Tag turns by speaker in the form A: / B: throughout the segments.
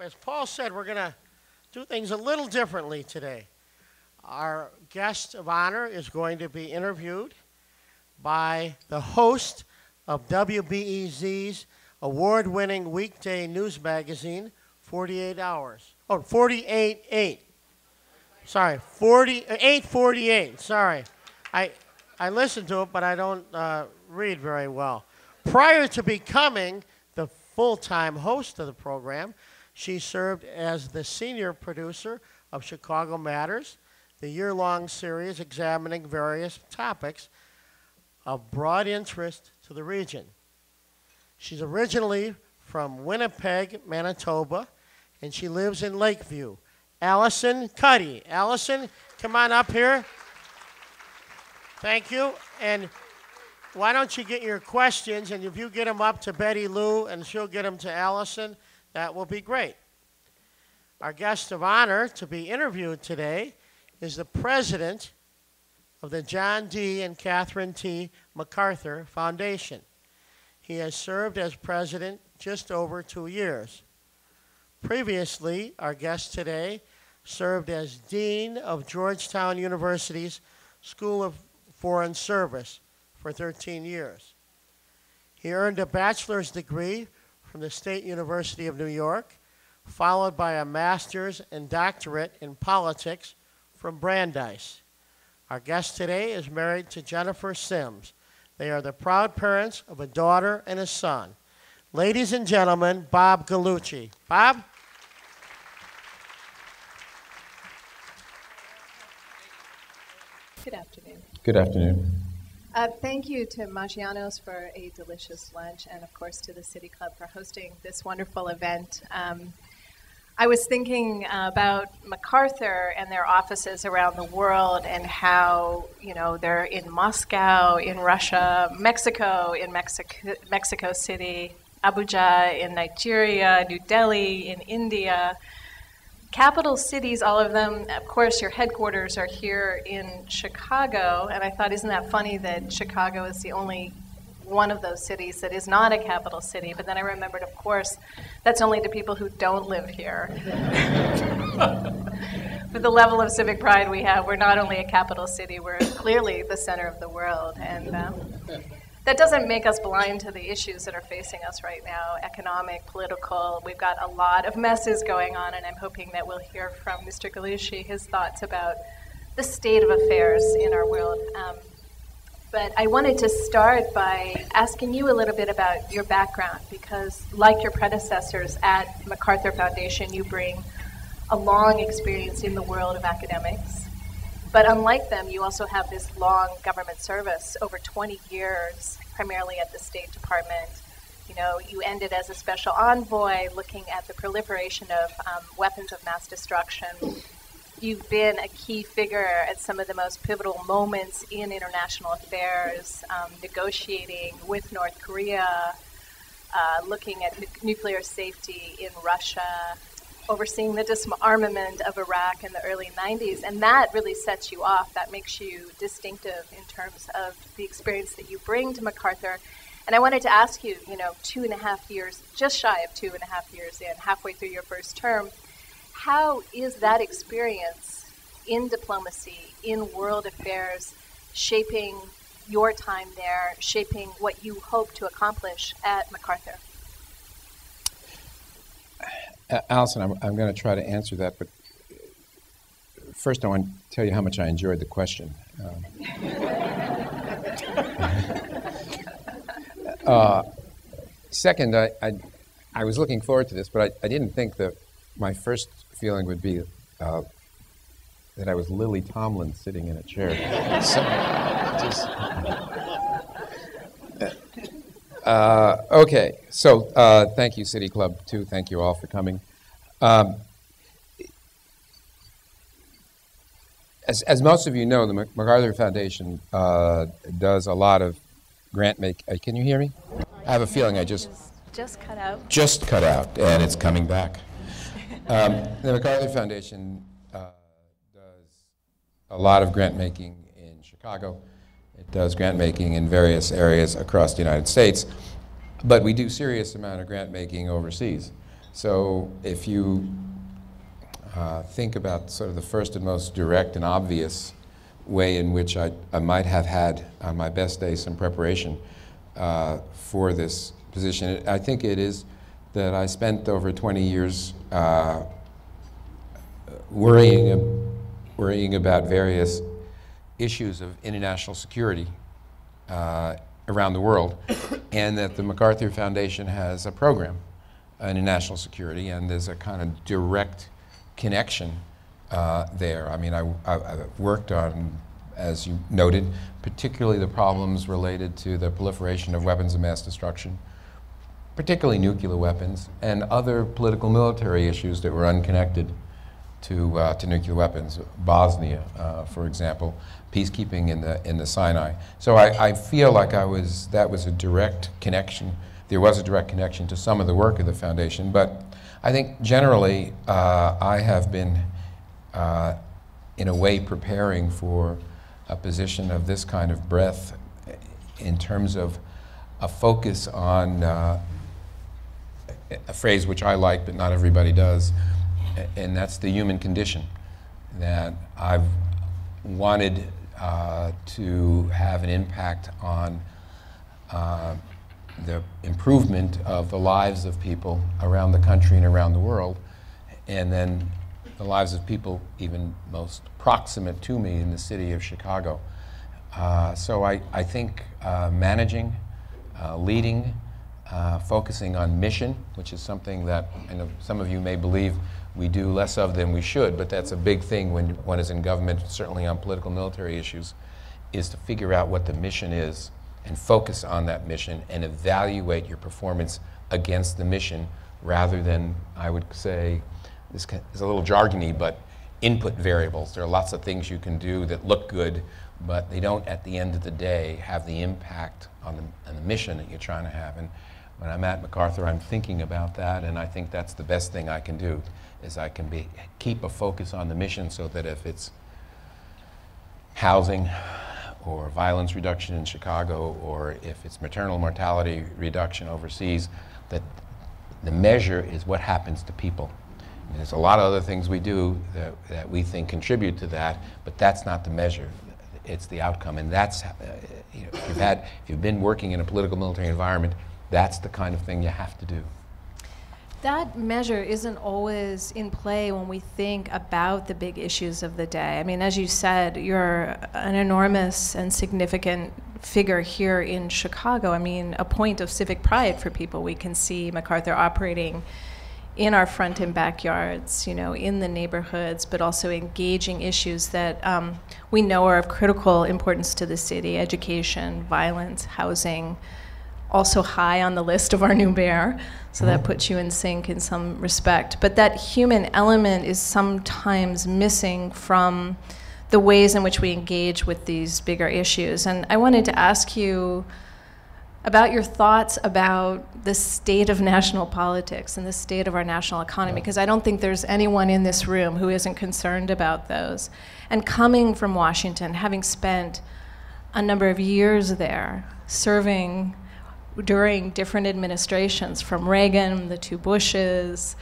A: As Paul said, we're going to do things a little differently today. Our guest of honor is going to be interviewed by the host of WBEZ's award-winning weekday news magazine, 48 Hours. Oh, 48-8. Sorry, 848. Sorry. I listen to it, but I don't read very well. Prior to becoming the full-time host of the program, she served as the senior producer of Chicago Matters, the year-long series examining various topics of broad interest to the region. She's originally from Winnipeg, Manitoba, and she lives in Lakeview. Allison Cuddy. Allison, come on up here. Thank you. And why don't you get your questions, and if you get them up to Betty Lou and she'll get them to Allison, that will be great. Our guest of honor to be interviewed today is the president of the John D. and Catherine T. MacArthur Foundation. He has served as president just over 2 years. Previously, our guest today served as dean of Georgetown University's School of Foreign Service for 13 years. He earned a bachelor's degree from the State University of New York, followed by a master's and doctorate in politics from Brandeis. Our guest today is married to Jennifer Sims. They are the proud parents of a daughter and a son. Ladies and gentlemen, Bob Gallucci. Bob?
B: Good afternoon.
C: Good afternoon.
B: Thank you to Maggiano's for a delicious lunch, and of course to the City Club for hosting this wonderful event. I was thinking about MacArthur and their offices around the world and how, they're in Moscow, in Russia, Mexico, in Mexico City, Abuja, in Nigeria, New Delhi, in India. Capital cities, all of them. Of course, your headquarters are here in Chicago, and I thought, isn't that funny that Chicago is the only one of those cities that is not a capital city? But then I remembered, of course, that's only to people who don't live here. With the level of civic pride we have, we're not only a capital city, we're clearly the center of the world. And that doesn't make us blind to the issues that are facing us right now, economic, political. We've got a lot of messes going on, and I'm hoping that we'll hear from Mr. Gallucci his thoughts about the state of affairs in our world. But I wanted to start by asking you a little bit about your background, because like your predecessors at MacArthur Foundation, you bring a long experience in the world of academics. But unlike them, you also have this long government service, over 20 years, primarily at the State Department. You ended as a special envoy looking at the proliferation of weapons of mass destruction. You've been a key figure at some of the most pivotal moments in international affairs, negotiating with North Korea, looking at nuclear safety in Russia, overseeing the disarmament of Iraq in the early 90s, and that really sets you off. That makes you distinctive in terms of the experience that you bring to MacArthur. And I wanted to ask you, 2.5 years, just shy of 2.5 years in, halfway through your first term, how is that experience in diplomacy, in world affairs, shaping your time there, shaping what you hope to accomplish at MacArthur?
C: Allison, I'm going to try to answer that, but first I want to tell you how much I enjoyed the question. Second, I was looking forward to this, but I didn't think that my first feeling would be that I was Lily Tomlin sitting in a chair. Okay, so thank you, City Club, too. Thank you all for coming. As most of you know, the MacArthur Foundation does a lot of grant can you hear me? I have a feeling I just
B: cut out.
C: Just cut out, and it's coming back. The MacArthur Foundation does a lot of grant making in Chicago. It does grant making in various areas across the United States, but we do serious amount of grant making overseas. So if you think about sort of the first and most direct and obvious way in which I might have had, on my best day, some preparation for this position, I think it is that I spent over 20 years worrying about various issues of international security around the world, and that the MacArthur Foundation has a program in international security, and there's a kind of direct connection there. I mean, I've worked on, as you noted, particularly the problems related to the proliferation of weapons of mass destruction, particularly nuclear weapons, and other political military issues that were unconnected to nuclear weapons. Bosnia, for example, peacekeeping in the Sinai. So I feel like that was a direct connection. There was a direct connection to some of the work of the foundation, but I think generally I have been, in a way, preparing for a position of this kind of breadth in terms of a focus on a phrase which I like but not everybody does, and that's the human condition. That I've wanted to have an impact on the improvement of the lives of people around the country and around the world, and then the lives of people even most proximate to me in the city of Chicago. So I think managing, leading, focusing on mission, which is something that I know some of you may believe we do less of than we should, but that's a big thing when one is in government, certainly on political military issues, is to figure out what the mission is and focus on that mission and evaluate your performance against the mission rather than, I would say, this is a little jargony, but input variables. There are lots of things you can do that look good, but they don't, at the end of the day, have the impact on the mission that you're trying to have. And when I'm at MacArthur, I'm thinking about that, and I think that's the best thing I can do, is I can keep a focus on the mission so that if it's housing or violence reduction in Chicago, or if it's maternal mortality reduction overseas, that the measure is what happens to people. And there's a lot of other things we do that we think contribute to that, but that's not the measure. It's the outcome, and that's, if you've been working in a political military environment, that's the kind of thing you have to do.
B: That measure isn't always in play when we think about the big issues of the day. I mean, as you said, you're an enormous and significant figure here in Chicago. I mean, a point of civic pride for people. We can see MacArthur operating in our front and backyards, in the neighborhoods, but also engaging issues that we know are of critical importance to the city: education, violence, housing. Also high on the list of our new mayor, so that puts you in sync in some respect. But that human element is sometimes missing from the ways in which we engage with these bigger issues. And I wanted to ask you about your thoughts about the state of national politics and the state of our national economy, because I don't think there's anyone in this room who isn't concerned about those. And coming from Washington, having spent a number of years there, serving during different administrations, from Reagan, the two Bushes.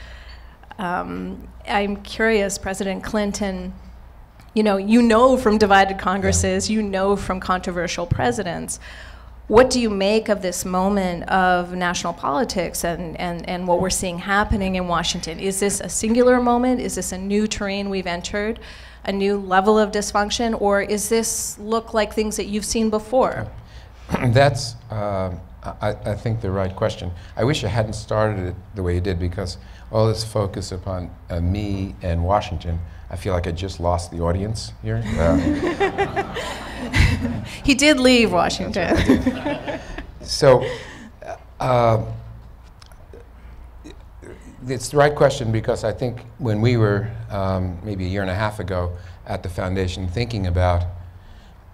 B: I'm curious, President Clinton, you know from divided Congresses, you know from controversial presidents. What do you make of this moment of national politics and what we're seeing happening in Washington? Is this a singular moment? Is this a new terrain we've entered, a new level of dysfunction, or is this look like things that you've seen before?
C: That's, I think, the right question. I wish I hadn't started it the way you did, because all this focus upon me and Washington, I feel like I just lost the audience here.
B: He did leave Washington.
C: So, it's the right question, because I think when we were maybe a year and a half ago at the foundation thinking about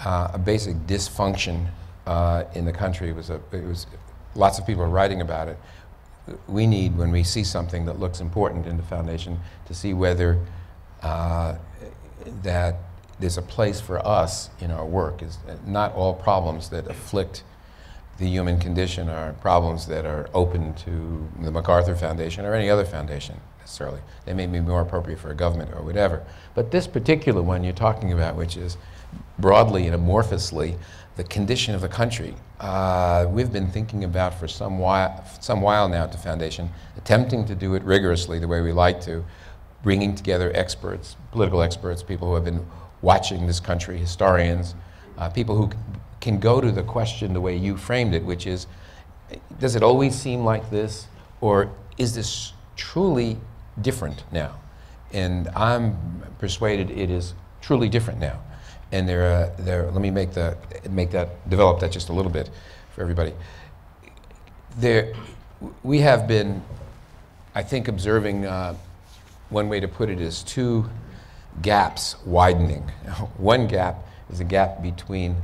C: a basic dysfunction in the country, it was lots of people are writing about it. We need, when we see something that looks important in the foundation, to see whether that there's a place for us in our work. Is not all problems that afflict the human condition are problems that are open to the MacArthur Foundation or any other foundation necessarily. They may be more appropriate for a government or whatever. But this particular one you're talking about, which is broadly and amorphously the condition of the country, we've been thinking about for some while now at the foundation, attempting to do it rigorously the way we like to, bringing together experts, political experts, people who have been watching this country, historians, people who can go to the question the way you framed it, which is, does it always seem like this, or is this truly different now? And I'm persuaded it is truly different now. And let me develop that just a little bit for everybody. We have been, I think, observing, one way to put it is two gaps widening. One gap is a gap between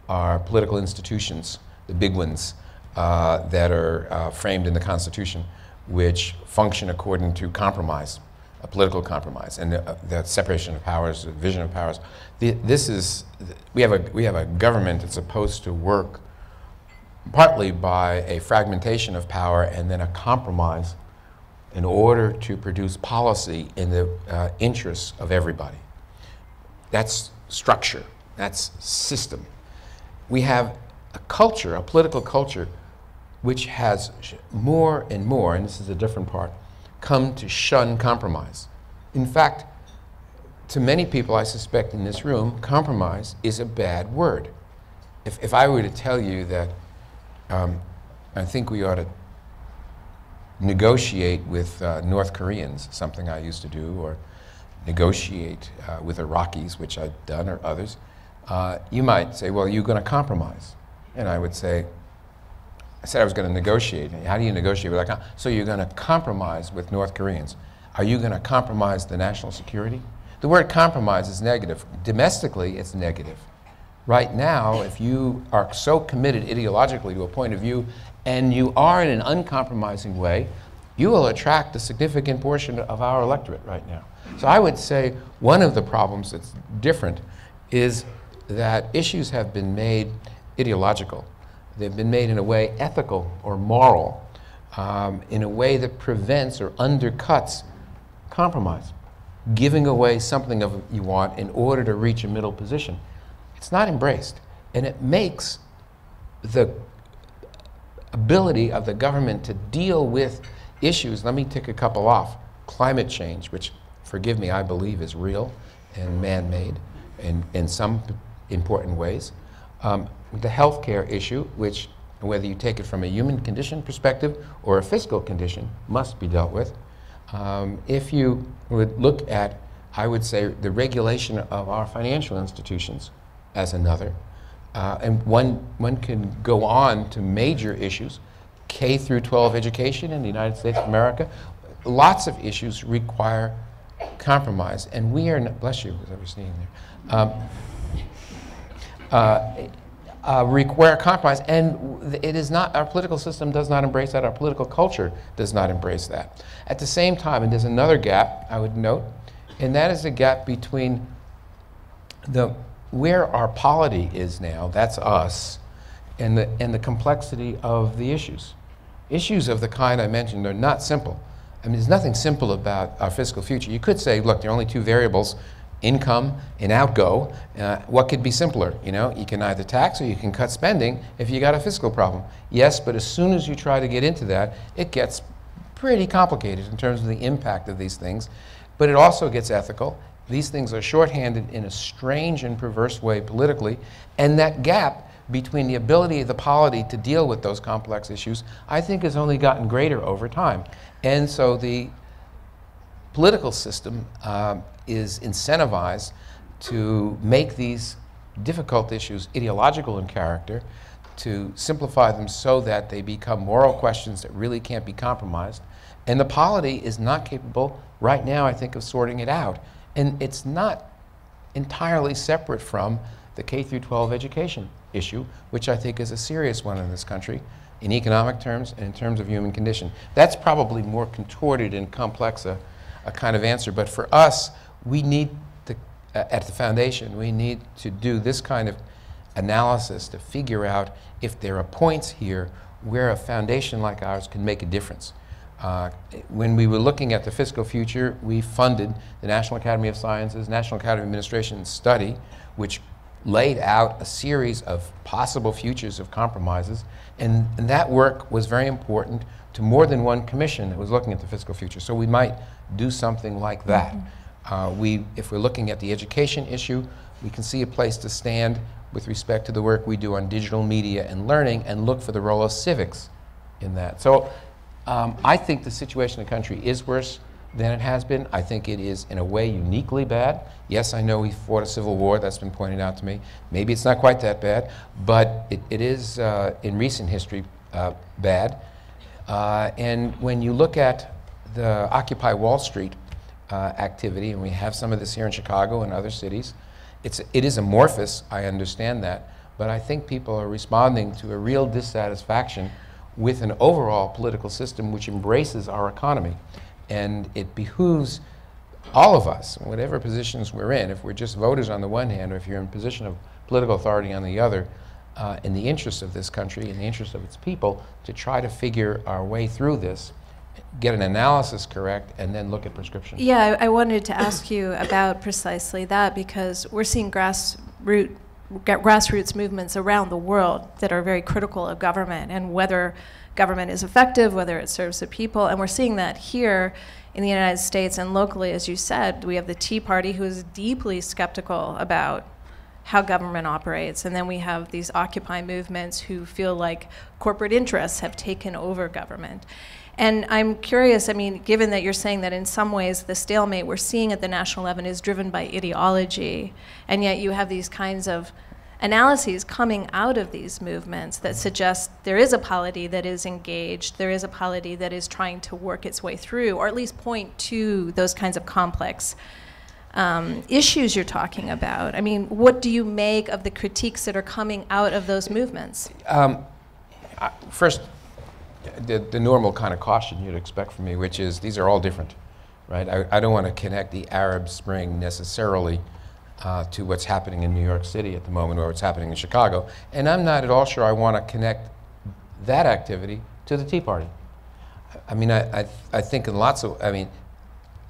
C: our political institutions, the big ones that are framed in the Constitution, which function according to compromise, a political compromise, and the separation of powers, the division of powers. We have a government that's supposed to work partly by a fragmentation of power and then a compromise in order to produce policy in the interests of everybody. That's structure, that's system. We have a culture, a political culture, which has more and more, and this is a different part, come to shun compromise. In fact, to many people, I suspect in this room, compromise is a bad word. If I were to tell you that I think we ought to negotiate with North Koreans, something I used to do, or negotiate with Iraqis, which I've done, or others, you might say, well, you're going to compromise. And I would say, I said I was going to negotiate. How do you negotiate with that? So you're going to compromise with North Koreans. Are you going to compromise the national security? The word compromise is negative. Domestically, it's negative. Right now, if you are so committed ideologically to a point of view, and you are in an uncompromising way, you will attract a significant portion of our electorate right now. So I would say one of the problems that's different is that issues have been made ideological. They've been made in a way ethical or moral, in a way that prevents or undercuts compromise, giving away something of you want in order to reach a middle position. It's not embraced, and it makes the ability of the government to deal with issues, let me tick a couple off. Climate change, which, forgive me, I believe is real and man-made in some important ways. The healthcare issue, which, whether you take it from a human condition perspective or a fiscal condition, must be dealt with. If you would look at, I would say, the regulation of our financial institutions as another, and one can go on to major issues, K through 12 education in the United States of America. Lots of issues require compromise, and we are not, bless you, was I sneezing there. Require compromise, and it is not, our political system does not embrace that, our political culture does not embrace that. At the same time, and there's another gap I would note, and that is the gap between where our polity is now, that's us, and the complexity of the issues. Issues of the kind I mentioned are not simple. I mean, there's nothing simple about our fiscal future. You could say, look, there are only two variables, income and outgo. What could be simpler? You know, you can either tax or you can cut spending if you got a fiscal problem. Yes, but as soon as you try to get into that, it gets pretty complicated in terms of the impact of these things. But it also gets ethical. These things are shorthanded in a strange and perverse way politically, and that gap between the ability of the polity to deal with those complex issues, I think, has only gotten greater over time. And so the political system is incentivized to make these difficult issues ideological in character, to simplify them so that they become moral questions that really can't be compromised. And the polity is not capable right now, I think, of sorting it out. And it's not entirely separate from the K through 12 education issue, which I think is a serious one in this country, in economic terms and in terms of human condition. That's probably more contorted and complex a kind of answer, but for us, we need to, at the foundation, we need to do this kind of analysis to figure out if there are points here where a foundation like ours can make a difference. When we were looking at the fiscal future, we funded the National Academy of Sciences, National Academy of Administration study, which laid out a series of possible futures of compromises, and that work was very important to more than one commission that was looking at the fiscal future. So we might do something like that. If we're looking at the education issue, we can see a place to stand with respect to the work we do on digital media and learning, and look for the role of civics in that. So I think the situation in the country is worse than it has been. I think it is, in a way, uniquely bad. Yes, I know we fought a civil war. That's been pointed out to me. Maybe it's not quite that bad, but it is, in recent history, bad. And when you look at the Occupy Wall Street activity, and we have some of this here in Chicago and other cities, it is amorphous, I understand that, but I think people are responding to a real dissatisfaction with an overall political system which embraces our economy. And it behooves all of us, whatever positions we're in, if we're just voters on the one hand, or if you're in a position of political authority on the other, in the interest of this country, in the interest of its people, to try to figure our way through this, get an analysis correct, and then look at prescription.
B: Yeah, I wanted to ask you about precisely that, because we're seeing grassroots movements around the world that are very critical of government and whether government is effective, whether it serves the people. And we're seeing that here in the United States and locally, as you said. We have the Tea Party, who is deeply skeptical about how government operates. And then we have these Occupy movements who feel like corporate interests have taken over government. And I'm curious, I mean, given that you're saying that in some ways the stalemate we're seeing at the national level is driven by ideology, and yet you have these kinds of analyses coming out of these movements that suggest there is a polity that is engaged, there is a polity that is trying to work its way through, or at least point to those kinds of complex issues you're talking about. I mean, what do you make of the critiques that are coming out of those movements?
C: First, the normal kind of caution you'd expect from me, which is these are all different, right? I don't want to connect the Arab Spring necessarily to what's happening in New York City at the moment, or what's happening in Chicago. And I'm not at all sure I want to connect that activity to the Tea Party. I mean, I think in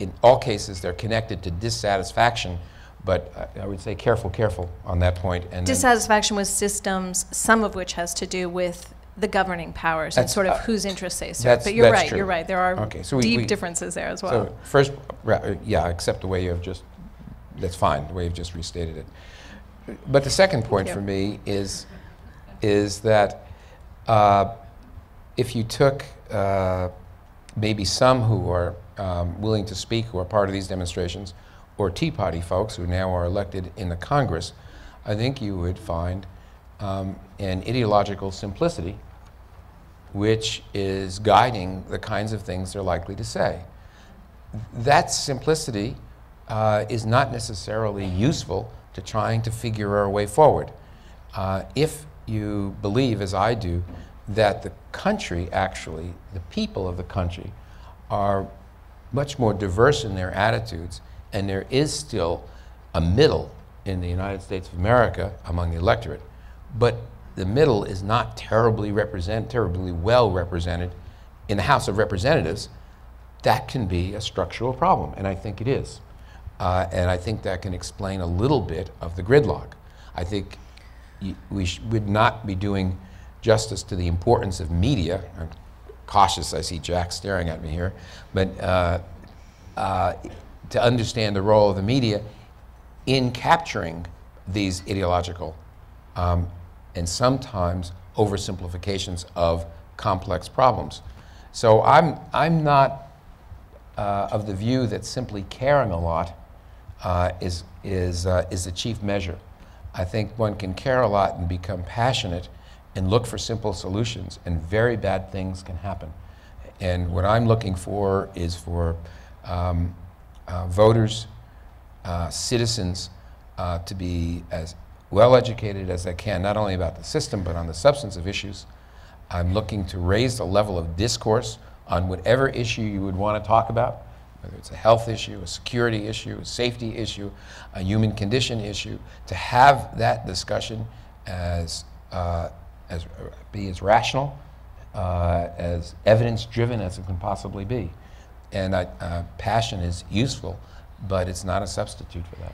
C: in all cases they're connected to dissatisfaction, but I would say careful on that point. And
B: dissatisfaction with systems, some of which has to do with the governing powers and sort of whose interests they serve. But you're right,
C: true.
B: You're right. There are deep differences there as well.
C: So first, yeah, except the way you have just, that's fine, the way you've just restated it. But the second point for me is that if you took maybe some who are willing to speak, who are part of these demonstrations, or Tea Party folks who now are elected in the Congress, I think you would find an ideological simplicity which is guiding the kinds of things they're likely to say. That simplicity is not necessarily useful to trying to figure our way forward. If you believe, as I do, that the country actually, the people of the country, are much more diverse in their attitudes, and there is still a middle in the United States of America among the electorate, but the middle is not terribly well represented in the House of Representatives, that can be a structural problem, and I think it is. And I think that can explain a little bit of the gridlock. I think we would not be doing justice to the importance of media. I'm cautious, I see Jack staring at me here, but to understand the role of the media in capturing these ideological and sometimes oversimplifications of complex problems. So I'm not of the view that simply caring a lot is the chief measure. I think one can care a lot and become passionate and look for simple solutions, and very bad things can happen. And what I'm looking for is for voters, citizens, to be as well educated as they can, not only about the system, but on the substance of issues. I'm looking to raise the level of discourse on whatever issue you would want to talk about, whether it's a health issue, a security issue, a safety issue, a human condition issue, to have that discussion be as rational, as evidence-driven as it can possibly be. And passion is useful, but it's not a substitute for that.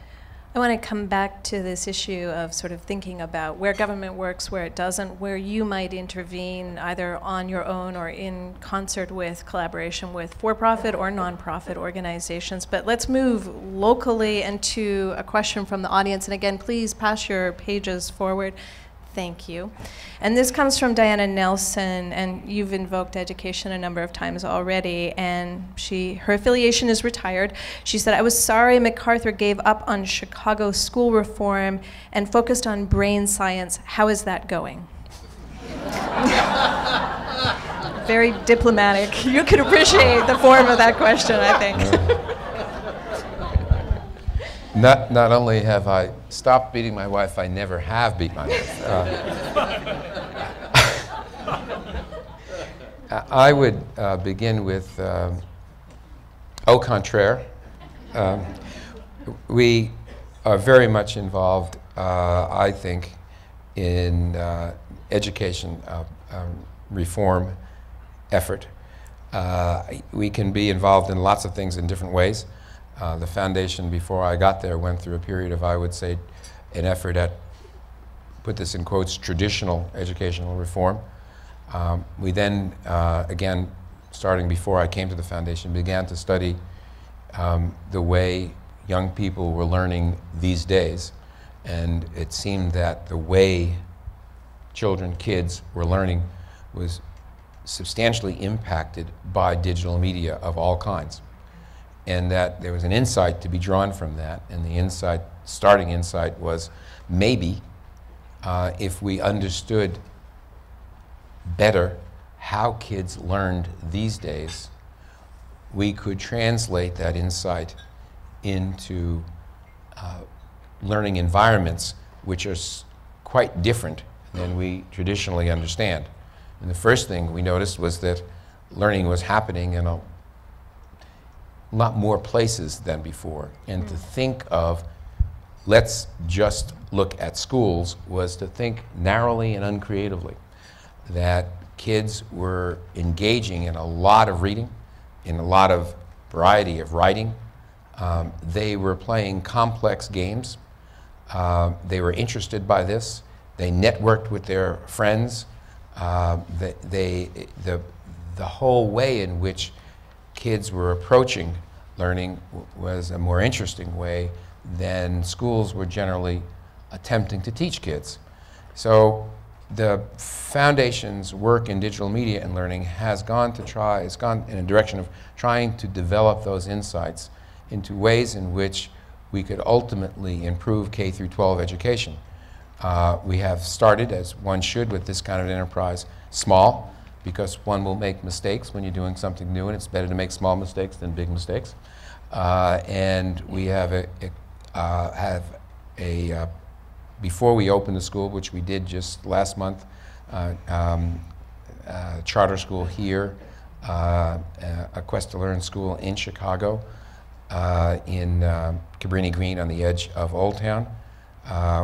B: I want to come back to this issue of sort of thinking about where government works, where it doesn't, where you might intervene either on your own or in concert with collaboration with for-profit or nonprofit organizations. But let's move locally and to a question from the audience. And again, please pass your pages forward. Thank you. And this comes from Diana Nelson, and you've invoked education a number of times already, and her affiliation is retired. She said, I was sorry MacArthur gave up on Chicago school reform and focused on brain science. How is that going? Very diplomatic. You can appreciate the form of that question, I think.
C: Not only have I stopped beating my wife, I never have beat my wife. I would begin with au contraire. We are very much involved, I think, in education reform effort. We can be involved in lots of things in different ways. The foundation, before I got there, went through a period of, I would say, an effort at, put this in quotes, traditional educational reform. We then, again, starting before I came to the foundation, began to study the way young people were learning these days. And it seemed that the way kids were learning was substantially impacted by digital media of all kinds. And that there was an insight to be drawn from that, and the starting insight was maybe if we understood better how kids learned these days, we could translate that insight into learning environments which are quite different than we traditionally understand. And the first thing we noticed was that learning was happening in a lot more places than before. And to think of, let's just look at schools, was to think narrowly and uncreatively. That kids were engaging in a lot of reading, in a lot of variety of writing. They were playing complex games. They were interested by this. They networked with their friends. The whole way in which kids were approaching learning was a more interesting way than schools were generally attempting to teach kids. So the foundation's work in digital media and learning has gone in a direction of trying to develop those insights into ways in which we could ultimately improve K through 12 education. We have started, as one should with this kind of enterprise, small, because one will make mistakes when you're doing something new, and it's better to make small mistakes than big mistakes. And we have before we opened the school, which we did just last month, charter school here, a Quest to Learn school in Chicago, in Cabrini Green on the edge of Old Town.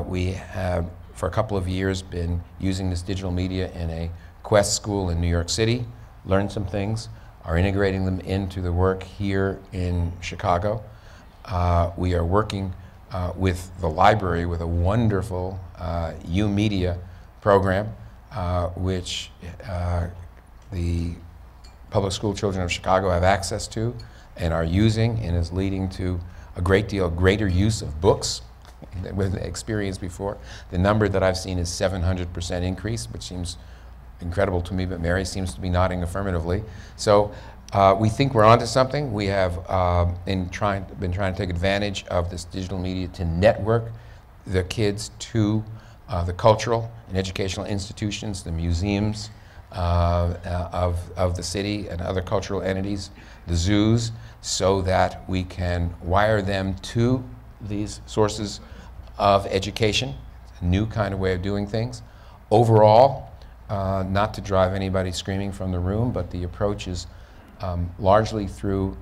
C: We have, for a couple of years, been using this digital media in a Quest school in New York City, learned some things, are integrating them into the work here in Chicago. We are working with the library with a wonderful U-Media program, which the public school children of Chicago have access to and are using, and is leading to a great deal greater use of books than we've experienced before. The number that I've seen is 700% increase, which seems incredible to me, but Mary seems to be nodding affirmatively. So we think we're onto something. We have been trying to take advantage of this digital media to network the kids to the cultural and educational institutions, the museums of the city and other cultural entities, the zoos, so that we can wire them to these sources of education, a new kind of way of doing things. Overall, not to drive anybody screaming from the room, but the approach is largely through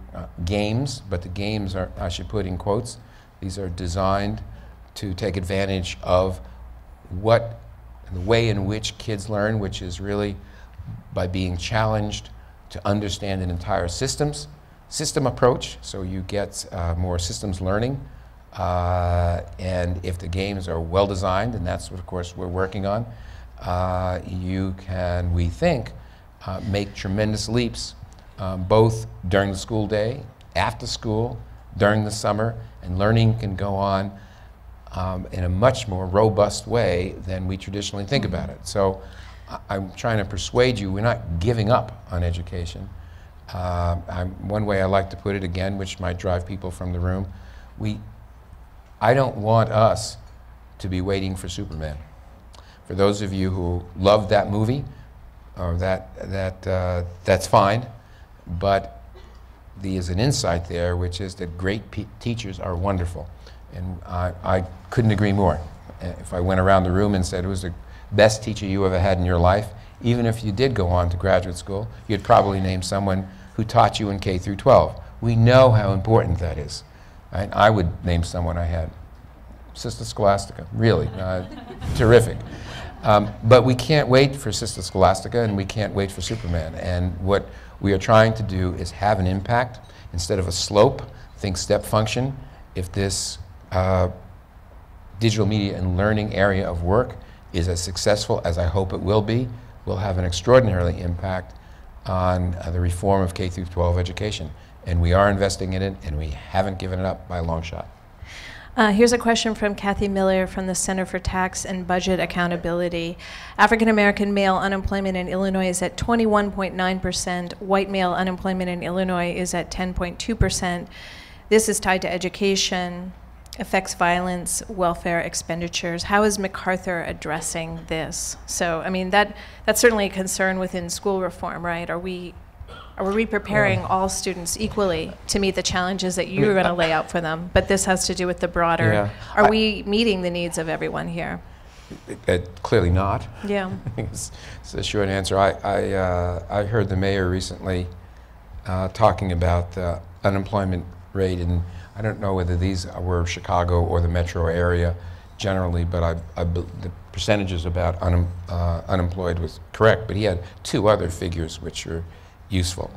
C: games, but the games are, I should put in quotes, these are designed to take advantage of what and the way in which kids learn, which is really by being challenged to understand an entire system approach, so you get more systems learning. And if the games are well designed, and that's what, of course, we're working on, you can, we think, make tremendous leaps, both during the school day, after school, during the summer, and learning can go on in a much more robust way than we traditionally think about it. So I'm trying to persuade you, we're not giving up on education. One way I like to put it, again, which might drive people from the room, I don't want us to be waiting for Superman. For those of you who loved that movie, or that's fine, but there's an insight there, which is that great teachers are wonderful. And I couldn't agree more. If I went around the room and said, who's the best teacher you ever had in your life, even if you did go on to graduate school, you'd probably name someone who taught you in K through 12. We know how important that is. Right? I would name someone I had. Sister Scholastica, really, terrific. But we can't wait for Sister Scholastica, and we can't wait for Superman. And what we are trying to do is have an impact. Instead of a slope, think step function. If this digital media and learning area of work is as successful as I hope it will be, we'll have an extraordinary impact on the reform of K through 12 education. And we are investing in it, and we haven't given it up by a long shot.
B: Here's a question from Kathy Miller from the Center for Tax and Budget Accountability. African American male unemployment in Illinois is at 21.9%. White male unemployment in Illinois is at 10.2%. This is tied to education, affects violence, welfare expenditures. How is MacArthur addressing this? So, I mean, that's certainly a concern within school reform, right? Are we preparing all students equally to meet the challenges that you're going to lay out for them? But this has to do with the broader, are we meeting the needs of everyone here?
C: Clearly not.
B: Yeah.
C: It's a short answer. I heard the mayor recently talking about the unemployment rate, and I don't know whether these were Chicago or the metro area generally, but the percentages about unemployed was correct, but he had two other figures which are useful.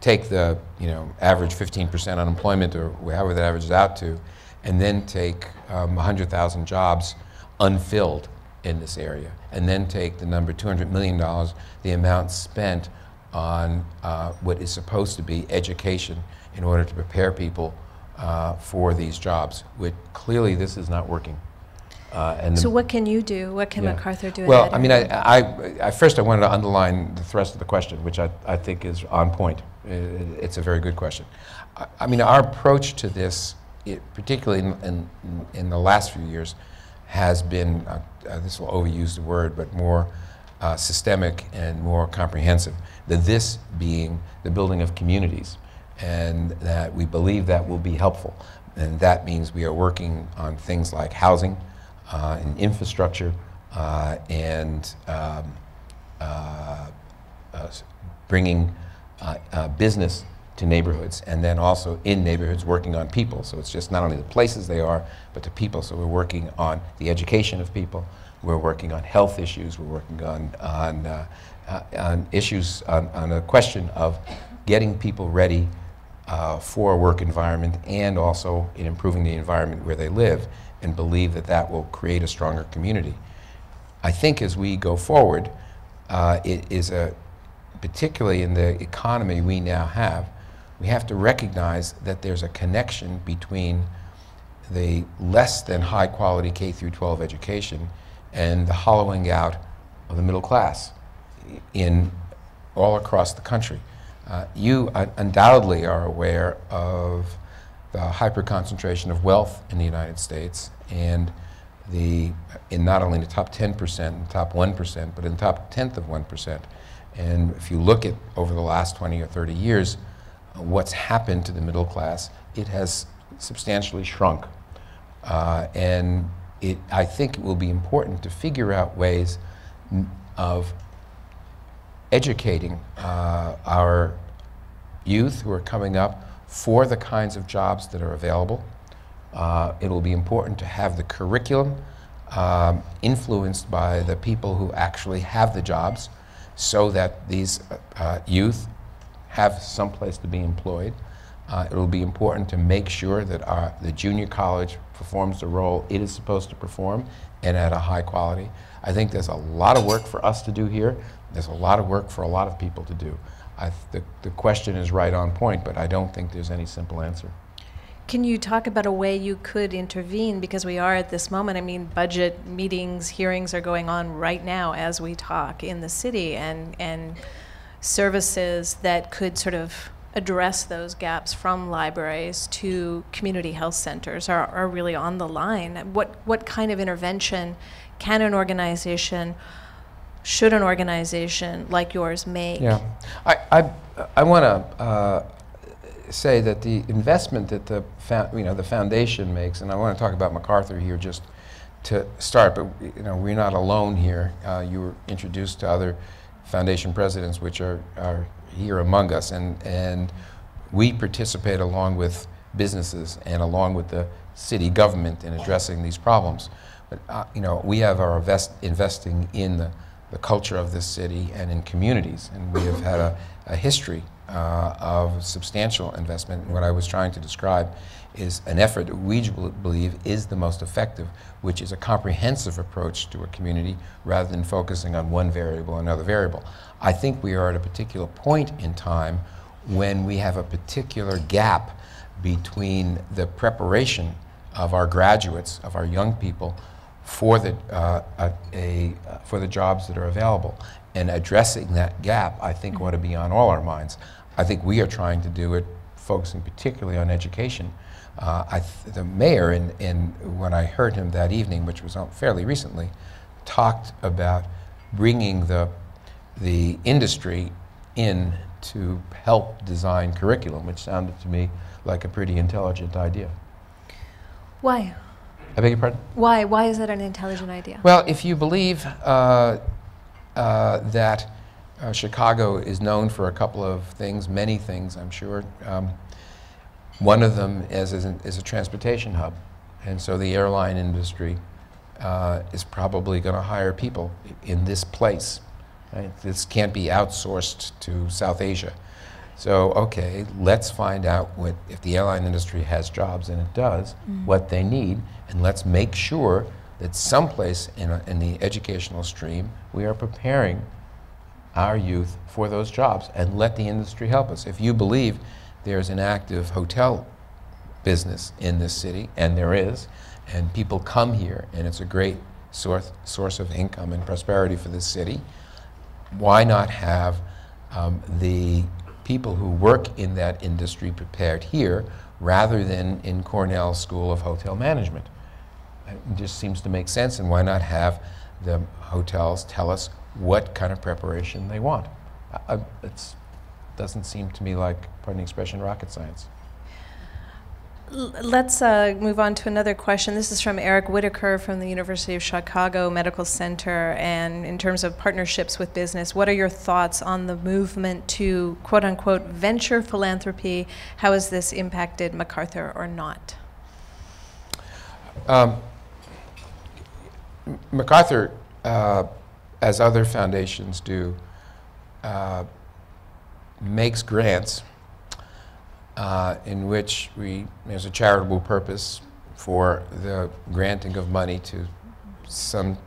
C: Take the average 15% unemployment, or however that averages out to, and then take 100,000 jobs unfilled in this area, and then take the number $200 million, the amount spent on what is supposed to be education in order to prepare people for these jobs. Clearly this is not working.
B: So what can you do? What can MacArthur do?
C: Well, I mean, first I wanted to underline the thrust of the question, which I think is on point. It's a very good question. I mean, our approach to this, particularly in the last few years, has been, this will overuse the word, but more systemic and more comprehensive. This being the building of communities, and that we believe that will be helpful. And that means we are working on things like housing, and infrastructure, and bringing business to neighborhoods, and then also in neighborhoods working on people. So it's just not only the places they are, but the people. So we're working on the education of people, we're working on health issues, we're working on issues, on a question of getting people ready for a work environment, and also in improving the environment where they live, and believe that that will create a stronger community. I think as we go forward, it is particularly in the economy we now have, we have to recognize that there's a connection between the less than high quality K through 12 education and the hollowing out of the middle class all across the country. You undoubtedly are aware of the hyper-concentration of wealth in the United States, and in not only the top 10%, the top 1%, but in the top tenth of 1%. And if you look at over the last 20 or 30 years, what's happened to the middle class, it has substantially shrunk. And I think it will be important to figure out ways of educating our youth who are coming up for the kinds of jobs that are available. It will be important to have the curriculum influenced by the people who actually have the jobs, so that these youth have some place to be employed. It will be important to make sure that the junior college performs the role it is supposed to perform, and at a high quality. I think there's a lot of work for us to do here. There's a lot of work for a lot of people to do. The question is right on point, but I don't think there's any simple answer.
B: Can you talk about a way you could intervene? Because we are at this moment, I mean, budget meetings, hearings are going on right now as we talk in the city, and services that could sort of address those gaps from libraries to community health centers are really on the line. What kind of intervention can an organization, should an organization like yours make?
C: Yeah, I want to say that the investment that the foundation makes, and I want to talk about MacArthur here just to start, but we're not alone here. You were introduced to other foundation presidents which are here among us, and we participate along with businesses and along with the city government in addressing these problems. But we have our investing in the culture of this city and in communities, and we have had a history of substantial investment. And what I was trying to describe is an effort that we believe is the most effective, which is a comprehensive approach to a community rather than focusing on one variable or another variable. I think we are at a particular point in time when we have a particular gap between the preparation of our graduates, of our young people, for the jobs that are available. And addressing that gap, I think, ought to be on all our minds. I think we are trying to do it, focusing particularly on education. The mayor, when I heard him that evening, which was fairly recently, talked about bringing the industry in to help design curriculum, which sounded to me like a pretty intelligent idea.
B: Why?
C: I beg your pardon?
B: Why? Why is that an intelligent idea?
C: Well, if you believe that Chicago is known for a couple of things, many things, I'm sure. One of them is a transportation hub. And so the airline industry is probably going to hire people in this place. Right? This can't be outsourced to South Asia. So, okay, let's find out if the airline industry has jobs, and it does, what they need, and let's make sure that someplace in the educational stream we are preparing our youth for those jobs, and let the industry help us. If you believe there's an active hotel business in this city, and there is, and people come here, and it's a great source of income and prosperity for this city, why not have the people who work in that industry prepared here rather than in Cornell School of Hotel Management? It just seems to make sense, and why not have the hotels tell us what kind of preparation they want? It doesn't seem to me like, pardon the expression, rocket science.
B: Let's move on to another question. This is from Eric Whitaker from the University of Chicago Medical Center. And in terms of partnerships with business, what are your thoughts on the movement to quote-unquote venture philanthropy? How has this impacted MacArthur or not?
C: MacArthur, as other foundations do, makes grants in which there's a charitable purpose for the granting of money to some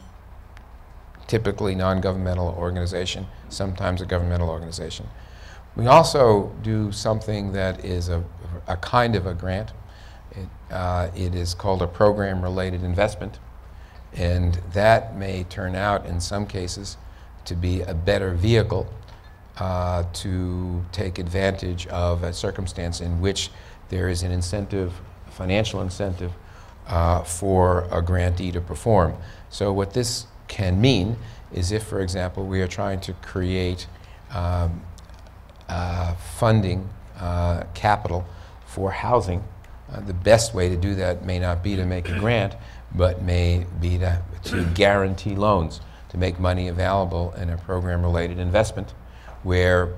C: typically non-governmental organization, sometimes a governmental organization. We also do something that is a kind of a grant. It is called a program-related investment, and that may turn out in some cases to be a better vehicle to take advantage of a circumstance in which there is an incentive, financial incentive, for a grantee to perform. So what this can mean is if, for example, we are trying to create funding, capital for housing, the best way to do that may not be to make a grant, but may be to guarantee loans, to make money available in a program-related investment where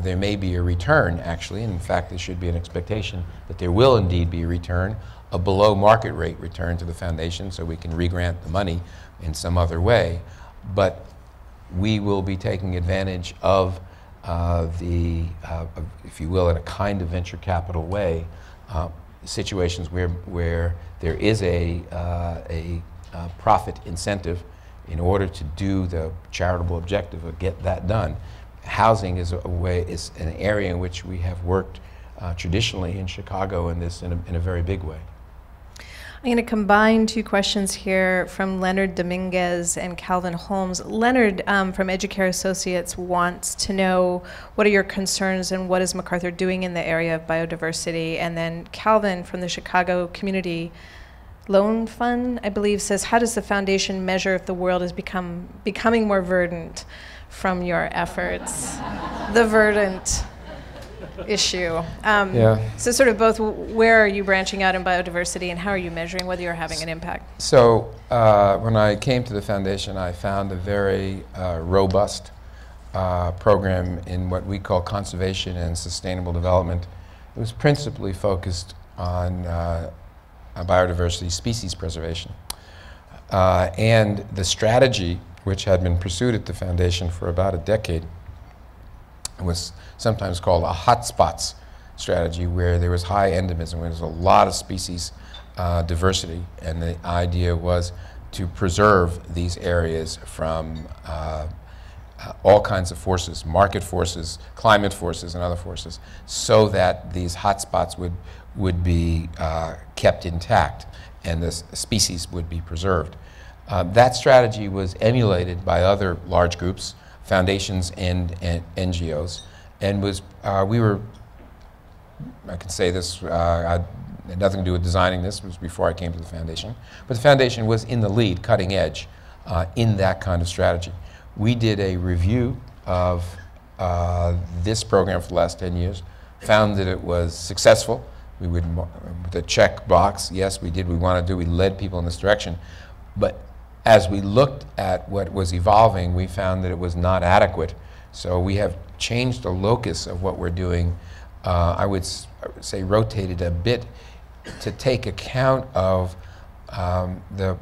C: There may be a return, actually, and in fact, there should be an expectation that there will indeed be a return, a below market rate return to the foundation, so we can re-grant the money in some other way. But we will be taking advantage of if you will, in a kind of venture capital way, situations where there is a profit incentive in order to do the charitable objective of get that done. Housing is an area in which we have worked traditionally in Chicago in a very big way.
B: I'm going to combine two questions here from Leonard Dominguez and Calvin Holmes. Leonard from Educare Associates wants to know what are your concerns and what is MacArthur doing in the area of biodiversity? And then Calvin from the Chicago Community Loan Fund, I believe, says, how does the foundation measure if the world is becoming more verdant from your efforts? The verdant issue. So sort of both, where are you branching out in biodiversity and how are you measuring whether you're having an impact?
C: So when I came to the foundation, I found a very robust program in what we call conservation and sustainable development. It was principally focused on biodiversity, species preservation. And the strategy, which had been pursued at the foundation for about a decade, was sometimes called a hotspots strategy, where there was high endemism, where there's a lot of species diversity, and the idea was to preserve these areas from all kinds of forces, market forces, climate forces, and other forces, so that these hotspots would be kept intact and the species would be preserved. That strategy was emulated by other large groups, foundations and NGOs, and we were, I can say this, I had nothing to do with designing this, it was before I came to the foundation, but the foundation was in the lead, cutting edge, in that kind of strategy. We did a review of this program for the last 10 years, found that it was successful. We would, with the check box, yes, we did, we want to do, we led people in this direction, but as we looked at what was evolving, we found that it was not adequate. So we have changed the locus of what we're doing. I would say rotated a bit to take account of the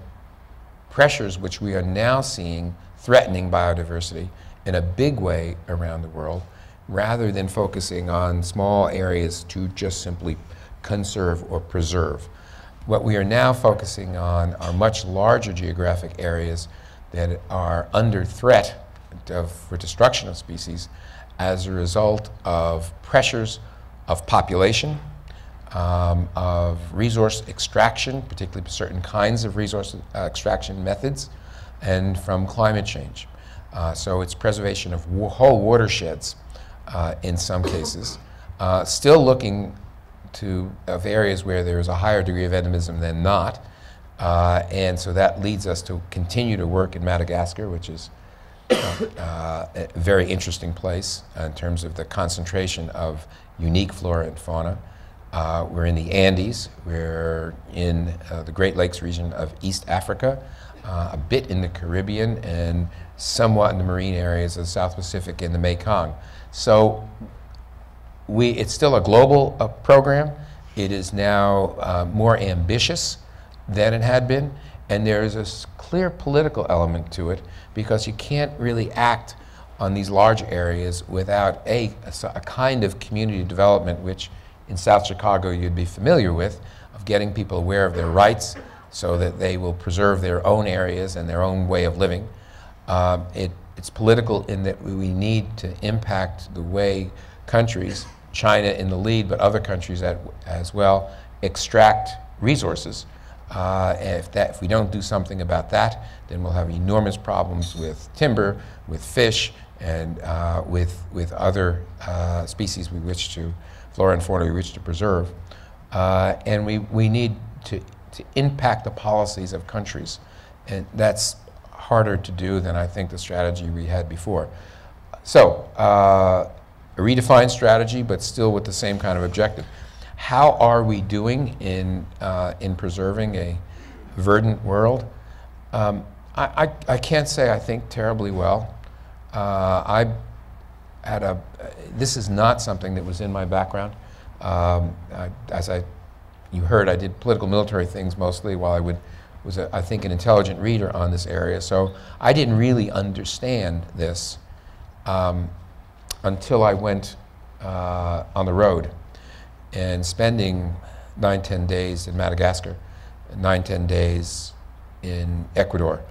C: pressures which we are now seeing threatening biodiversity in a big way around the world, rather than focusing on small areas to just simply conserve or preserve. What we are now focusing on are much larger geographic areas that are under threat for destruction of species as a result of pressures of population, of resource extraction, particularly certain kinds of resource extraction methods, and from climate change. So it's preservation of whole watersheds in some cases, still looking of areas where there is a higher degree of endemism than not, and so that leads us to continue to work in Madagascar, which is a very interesting place in terms of the concentration of unique flora and fauna. We're in the Andes, we're in the Great Lakes region of East Africa, a bit in the Caribbean, and somewhat in the marine areas of the South Pacific and the Mekong. So it's still a global program. It is now more ambitious than it had been, and there is a clear political element to it, because you can't really act on these large areas without a kind of community development, which in South Chicago you'd be familiar with, of getting people aware of their rights so that they will preserve their own areas and their own way of living. It's political in that we need to impact the way countries, China in the lead, but other countries as well, extract resources. If we don't do something about that, then we'll have enormous problems with timber, with fish, and with other species flora and fauna we wish to preserve. And we need to impact the policies of countries. And that's harder to do than I think the strategy we had before. So, a redefined strategy, but still with the same kind of objective. How are we doing in preserving a verdant world? I can't say I think terribly well. I this is not something that was in my background. You heard, I did political military things mostly while I was, I think, an intelligent reader on this area. So I didn't really understand this until I went on the road and spending 9-10 days in Madagascar, 9-10 days in Ecuador,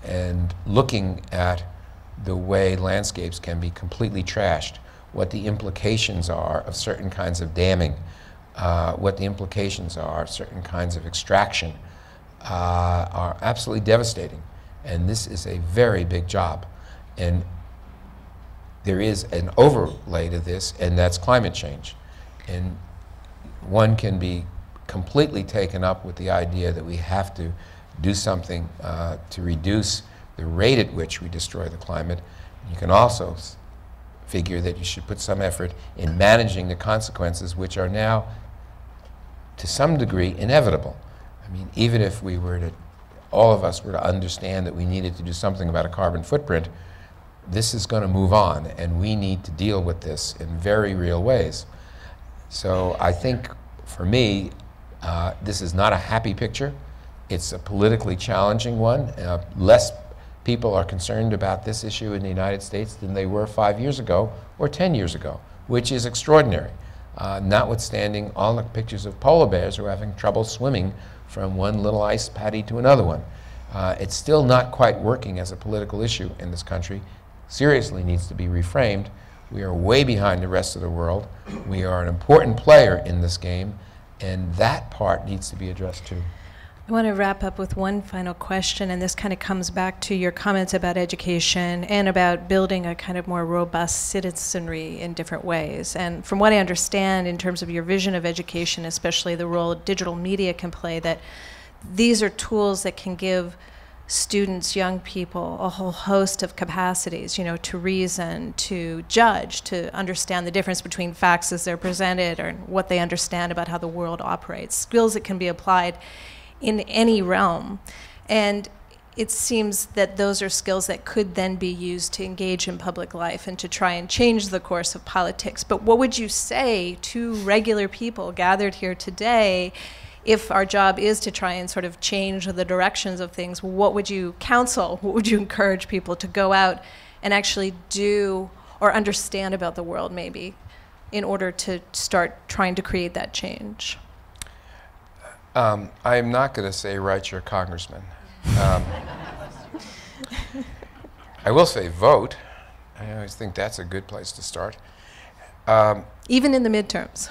C: and looking at the way landscapes can be completely trashed, what the implications are of certain kinds of damming, what the implications are of certain kinds of extraction, are absolutely devastating. And this is a very big job. And there is an overlay to this, and that's climate change. And one can be completely taken up with the idea that we have to do something to reduce the rate at which we destroy the climate. You can also figure that you should put some effort in managing the consequences, which are now, to some degree, inevitable. I mean, even if we were to, all of us were to understand that we needed to do something about a carbon footprint, this is going to move on, and we need to deal with this in very real ways. So I think, for me, this is not a happy picture. It's a politically challenging one. Less people are concerned about this issue in the United States than they were 5 years ago or 10 years ago, which is extraordinary, notwithstanding all the pictures of polar bears who are having trouble swimming from one little ice paddy to another one. It's still not quite working as a political issue in this country. Seriously needs to be reframed. We are way behind the rest of the world. We are an important player in this game, and that part needs to be addressed too.
B: I want to wrap up with one final question, and this kind of comes back to your comments about education and about building a kind of more robust citizenry in different ways. And from what I understand in terms of your vision of education, especially the role digital media can play, that these are tools that can give students, young people, a whole host of capacities, you know, to reason, to judge, to understand the difference between facts as they're presented or what they understand about how the world operates, skills that can be applied in any realm. And it seems that those are skills that could then be used to engage in public life and to try and change the course of politics. But what would you say to regular people gathered here today, if our job is to try and sort of change the directions of things? What would you counsel, what would you encourage people to go out and actually do or understand about the world, maybe, in order to start trying to create that change?
C: I'm not going to say write your congressman. I will say vote. I always think that's a good place to start.
B: Even in the midterms,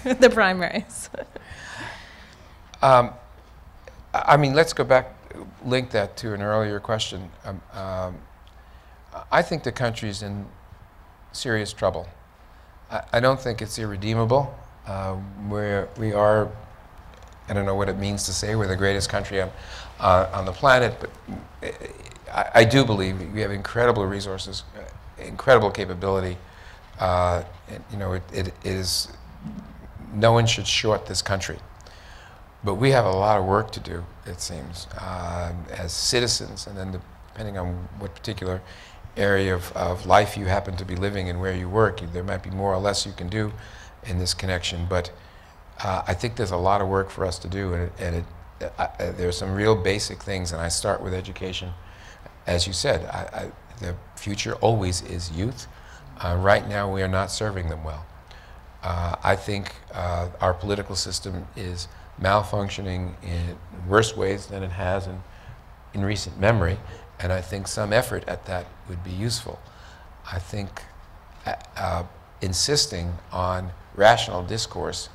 B: the primaries.
C: I mean, let's go back, link that to an earlier question. I think the country's in serious trouble. I don't think it's irredeemable. We are, I don't know what it means to say we're the greatest country on the planet, but I do believe we have incredible resources, incredible capability. And, you know, it is, no one should short this country. But we have a lot of work to do, it seems, as citizens, and then depending on what particular area of life you happen to be living and where you work, there might be more or less you can do in this connection. But I think there's a lot of work for us to do, and there are some real basic things, and I start with education. As you said, the future always is youth. Right now we are not serving them well. I think our political system is malfunctioning in worse ways than it has in recent memory, and I think some effort at that would be useful. I think insisting on rational discourse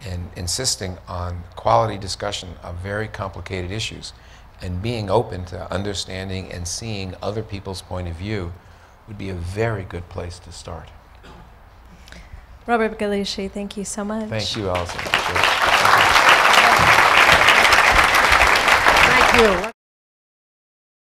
C: and insisting on quality discussion of very complicated issues and being open to understanding and seeing other people's point of view would be a very good place to start.
B: Robert Gallucci, thank you so much.
C: Thank you, Alison.